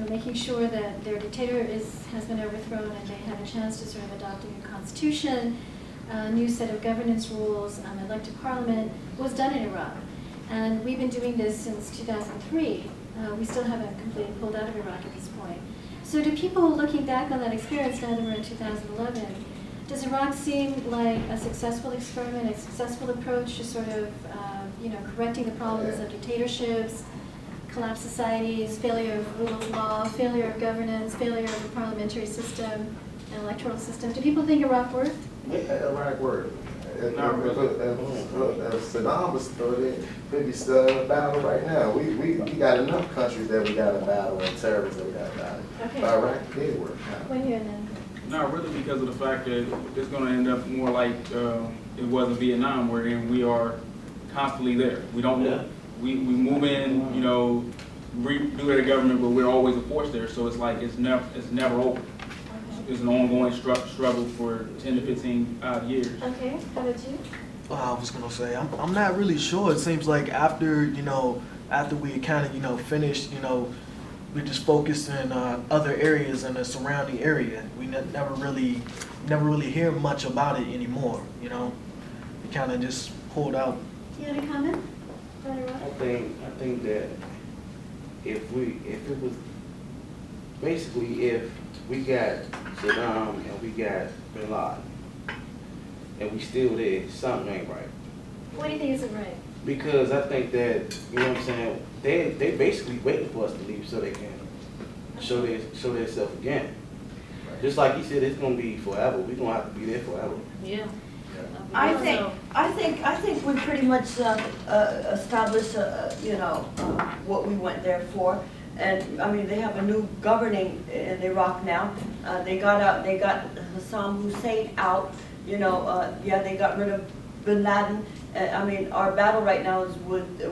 making sure that their dictator has been overthrown and they have a chance to sort of adopt a new constitution, a new set of governance rules, elected parliament, was done in Iraq. And we've been doing this since 2003. We still haven't completely pulled out of Iraq at this point. So to people looking back on that experience now that we're in 2011, does Iraq seem like a successful experiment, a successful approach to sort of correcting the problems of dictatorships, collapsed societies, failure of rule of law, failure of governance, failure of the parliamentary system and electoral system? Do people think Iraq worked? Yeah, Iraq worked. If Saddam was still there, we'd be still in a battle right now. We got enough countries that we got to battle and terrorists that we got to battle. Okay. But Iraq did work. When you're in Not really, because of the fact that it's going to end up more like it was in Vietnam, wherein we are constantly there. We don't move. We move in, redo the government, but we're always a force there. So it's like it's never over. It's an ongoing struggle for 10 to 15 odd years. Okay, how about you? Well, I was gonna say I'm not really sure. It seems like after we kind of finished, we just focused in other areas in the surrounding area. We never really hear much about it anymore. We kind of just pulled out. You had a comment? I think that if we got Saddam and we got Bin Laden and we still there, something ain't right. What do you think isn't right? Because I think that, what I'm saying, they basically waiting for us to leave so they can show themselves again. Just like he said, it's gonna be forever. We're gonna have to be there forever. Yeah. I think we pretty much established, what we went there for. And I mean, they have a new governing in Iraq now. They got Saddam Hussein out. They got rid of Bin Laden. I mean, our battle right now is with the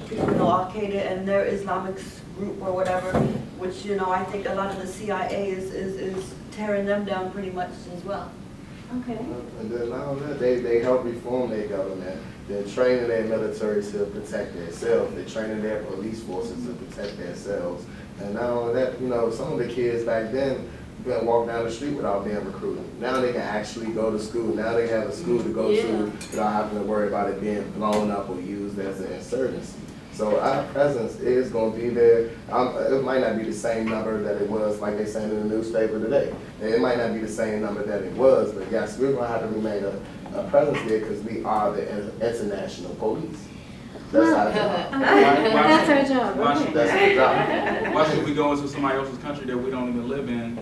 people in Al Qaeda and their Islamic group or whatever, which I think a lot of the CIA is tearing them down pretty much as well. Okay. And then not only that, they help reform their government. They're training their military to protect themselves. They're training their police forces to protect themselves. And not only that, some of the kids back then couldn't walk down the street without being recruited. Now they can actually go to school. Now they have a school to go to without having to worry about it being blown up or used as an insurgency. So our presence is going to be there. It might not be the same number that it was, like they saying in the newspaper today. It might not be the same number that it was, but yes, we're going to have to remain a presence there because we are the international police. That's our job. That's our job. Okay. That's our job. Why should we go into somebody else's country that we don't even live in?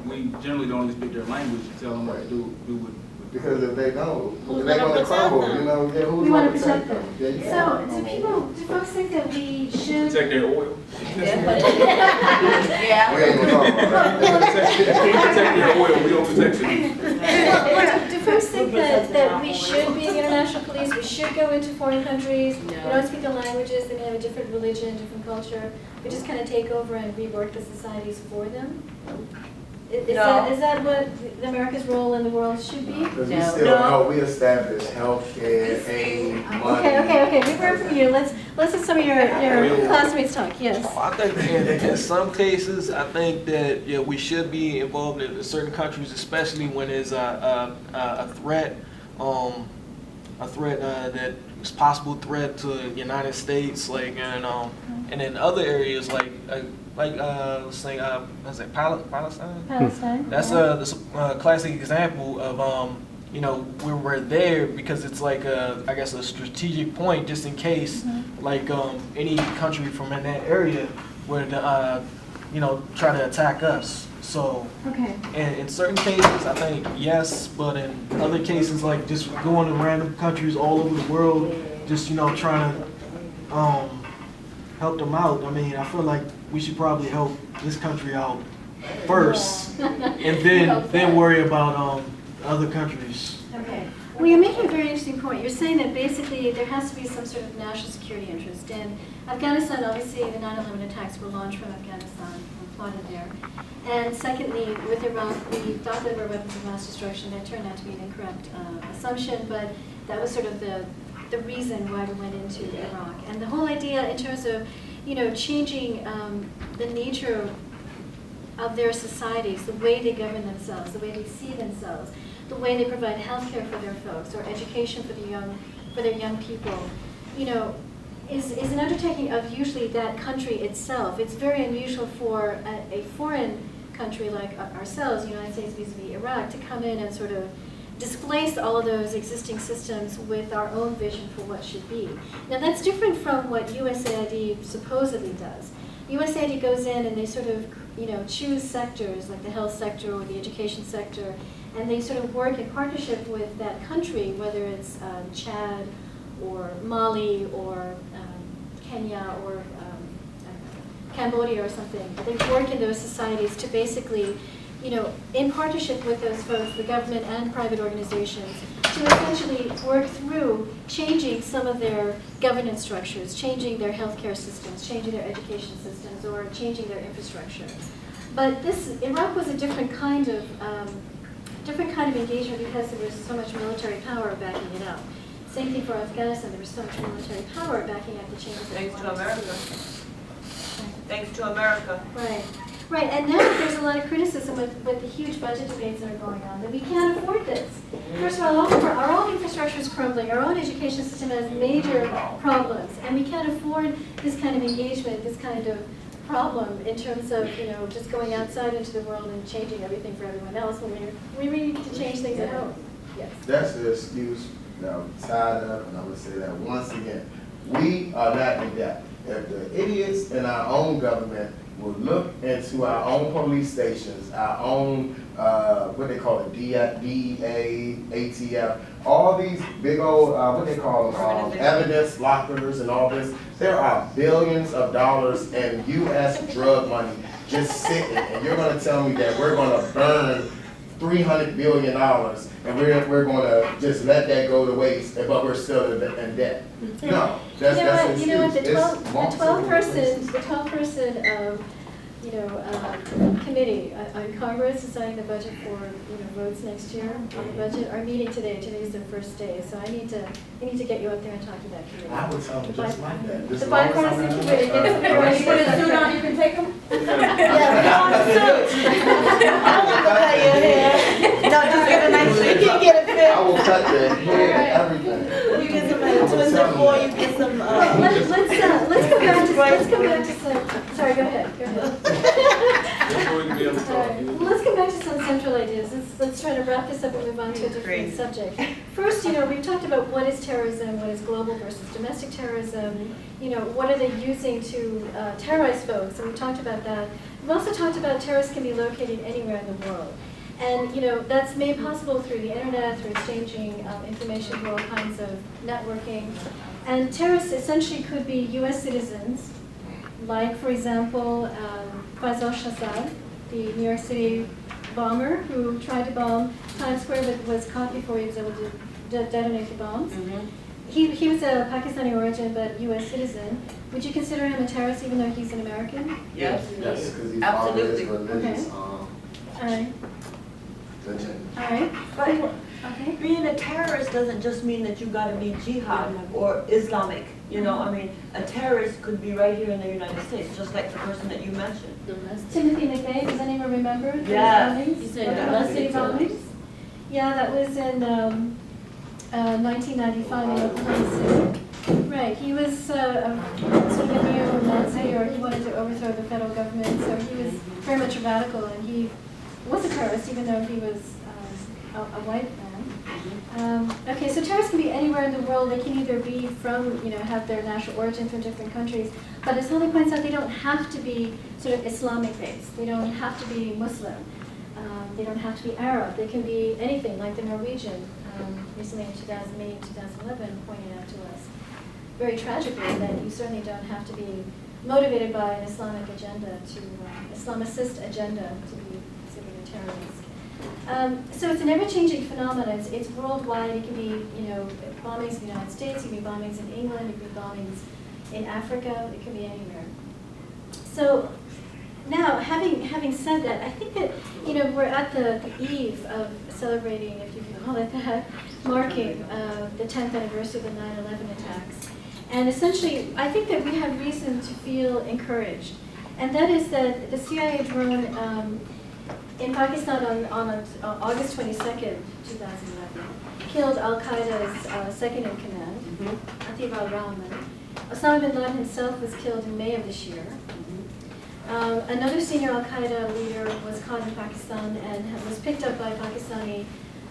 We generally don't even speak their language and tell them what to do with. Because if they don't, they're going to crumble. Who's We want going to protect them. Yeah, So, do folks think that we should? Protect their oil. Yeah. We ain't going to talk about that. Protect their oil, we don't protect you. Do folks think that we should be the international police? We should go into foreign countries? We don't speak the languages, they may have a different religion, different culture. We just kind of take over and rework the societies for them? Is that what America's role in the world should be? Because we still help, we establish healthcare, aid, money. Okay. We've heard from you. Let's let some of your classmates talk. Yes. I think in some cases, I think that we should be involved in certain countries, especially when there's a threat, that is possible threat to the United States, and in other areas let's say Palestine. Palestine. That's a classic example of where we're there because it's like I guess a strategic point just in case any country from in that area would try to attack us. So in certain cases I think yes, but in other cases like just going to random countries all over the world, just trying to help them out. I mean, I feel like we should probably help this country out first, and then worry about other countries. Okay. Well, you're making a very interesting point. You're saying that basically there has to be some sort of national security interest. In Afghanistan, obviously, the 9/11 attacks were launched from Afghanistan, plotted there. And secondly, with Iraq, we thought that were weapons of mass destruction. That turned out to be an incorrect assumption, but that was sort of the reason why we went into Iraq. And the whole idea in terms of, changing the nature of their societies, the way they govern themselves, the way they see themselves, the way they provide health care for their folks, or education for their young people, you know, is an undertaking of usually that country itself. It's very unusual for a foreign country like ourselves, the United States vis-a-vis Iraq, to come in and sort of displace all of those existing systems with our own vision for what should be. Now that's different from what USAID supposedly does. USAID goes in and they sort of, you know, choose sectors like the health sector or the education sector, and they sort of work in partnership with that country, whether it's Chad or Mali or Kenya or Cambodia or something. They work in those societies to basically, you know, in partnership with those folks, the government and private organizations, to essentially work through changing some of their governance structures, changing their healthcare systems, changing their education systems, or changing their infrastructure. But Iraq was a different kind of engagement because there was so much military power backing it up. Same thing for Afghanistan, there was so much military power backing up the changes. Thanks to America. Thanks to America. Right. Right, and now there's a lot of criticism with the huge budget debates that are going on, that we can't afford this. First of all, our own infrastructure is crumbling, our own education system has major problems, and we can't afford this kind of engagement, this kind of problem in terms of, you know, just going outside into the world and changing everything for everyone else when we really need to change things at home. Yes. That's the excuse that I'm tired of, and I'm gonna say that once again. We are not in debt. If the idiots in our own government would look into our own police stations, our own, what they call it, DEA, ATF, all these big old, what they call them, evidence lockers and all this, there are billions of dollars in U.S. drug money just sitting, and you're gonna tell me that we're gonna burn $300 billion and we're gonna just let that go to waste, but we're still in debt. No, that's an excuse. You know what, the 12 person committee on Congress deciding the budget for, you know, votes next year on the budget are meeting today. Today's their first day, so I need to get you up there and talk to that committee. I would tell them just like that. The bipartisan committee. You put a suit on, you can take them? Yeah, I want to cut your hair. No, just get a nice, you can get a fit. I will cut their hair, everything. You get some twisted boy, you get some, let's come back to some, sorry, go ahead. Let's come back to some central ideas. Let's try to wrap this up and move on to a different subject. First, you know, we've talked about what is terrorism, what is global versus domestic terrorism, you know, what are they using to terrorize folks, and we talked about that. We've also talked about terrorists can be located anywhere in the world. And, you know, that's made possible through the internet, through exchanging information through all kinds of networking. And terrorists essentially could be U.S. citizens, like, for example, Faisal Shahzad, the New York City bomber who tried to bomb Times Square but was caught before he was able to detonate the bombs. Mm-hmm. He was a Pakistani origin but U.S. citizen. Would you consider him a terrorist even though he's an American? Yes. Yes, because he's Absolutely. following his religious, All right. agenda. All right. But Okay. being a terrorist doesn't just mean that you gotta be jihad or Islamic, you know, I mean, a terrorist could be right here in the United States, just like the person that you mentioned. Timothy McVeigh, does anyone remember the Yes. bombings? You said The domestic city bombings? Yeah, that was in 1995 in Oklahoma City. Right, he was sort of a neo-Nazi, or he wanted to overthrow the federal government, so he was very much a radical, and he was a terrorist even though he was a white man. Okay, so terrorists can be anywhere in the world. They can either be from, you know, have their national origin from different countries, but as Holly points out, they don't have to be sort of Islamic based. They don't have to be Muslim. They don't have to be Arab. They can be anything, like the Norwegian recently in 2008, 2011 pointed out to us very tragically that you certainly don't have to be motivated by an Islamic agenda Islamicist agenda to be considered a terrorist. So it's an ever-changing phenomenon. It's worldwide. It can be, you know, bombings in the United States. It can be bombings in England. It can be bombings in Africa. It can be anywhere. So now, having said that, I think that, you know, we're at the eve of celebrating, if you can call it that, marking the 10th anniversary of the 9/11 attacks. And essentially, I think that we have reason to feel encouraged. And that is that the CIA drone in Pakistan on August 22nd, 2011, killed Al-Qaeda's second in command, Atif al-Rahman. Osama bin Laden himself was killed in May of this year. Another senior Al-Qaeda leader was caught in Pakistan and was picked up by Pakistani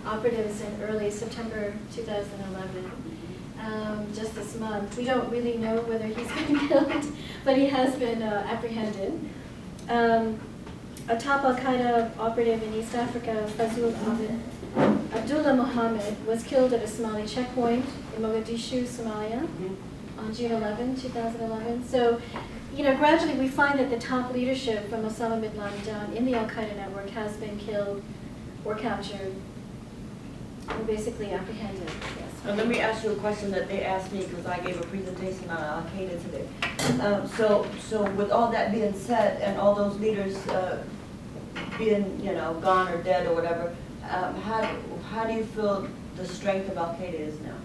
operatives in early September 2011. Just this month. We don't really know whether he's been killed, but he has been apprehended. A top Al-Qaeda operative in East Africa, Fazul Abdullah Mohammed, was killed at a Somali checkpoint in Mogadishu, Somalia, on June 11, 2011. So, you know, gradually we find that the top leadership from Osama bin Laden down in the Al-Qaeda network has been killed or captured, or basically apprehended. Yes. And let me ask you a question that they asked me, because I gave a presentation on Al-Qaeda today. So with all that being said, and all those leaders being, you know, gone or dead or whatever, how do you feel the strength of Al-Qaeda is now?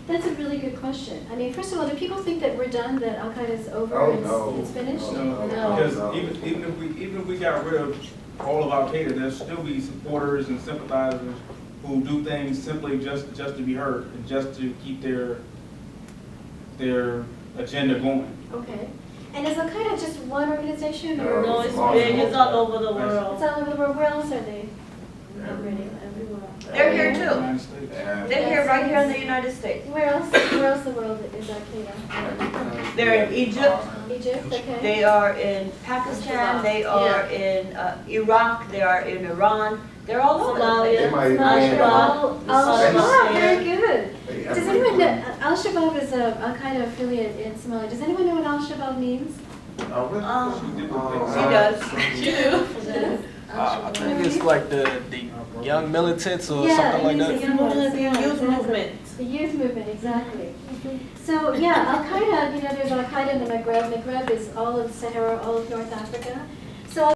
That's a really good question. I mean, first of all, do people think that we're done, that Al-Qaeda is over, Oh, it's, no. it's finished? No, because even if we got rid of all of Al-Qaeda, there'll still be supporters and sympathizers who do things simply just to be heard and just to keep their agenda going. Okay. And is Al-Qaeda just one organization, or? No, it's big, it's all over the It's all over the world. Where else are they operating? Everywhere. They're here too. United States. They're here, right here in the United States. Where else in the world is Al-Qaeda? They're in Egypt, Egypt, okay. they are in Pakistan, they are in Iraq, they are in Iran. They're all over the place. They might even Al-Shabaab. Al-Shabaab, very good. They Does everywhere. anyone know, Al-Shabaab is a Al-Qaeda affiliate in Somalia. Does anyone know what Al-Shabaab means? Oh, really? She does. I think it's like the young militants or Yeah, something like it that. is a young militants, Youth movement. The youth movement, exactly. So yeah, Al-Qaeda, you know, there's Al-Qaeda in the Maghreb. Maghreb is all of Sahara, all of North Africa.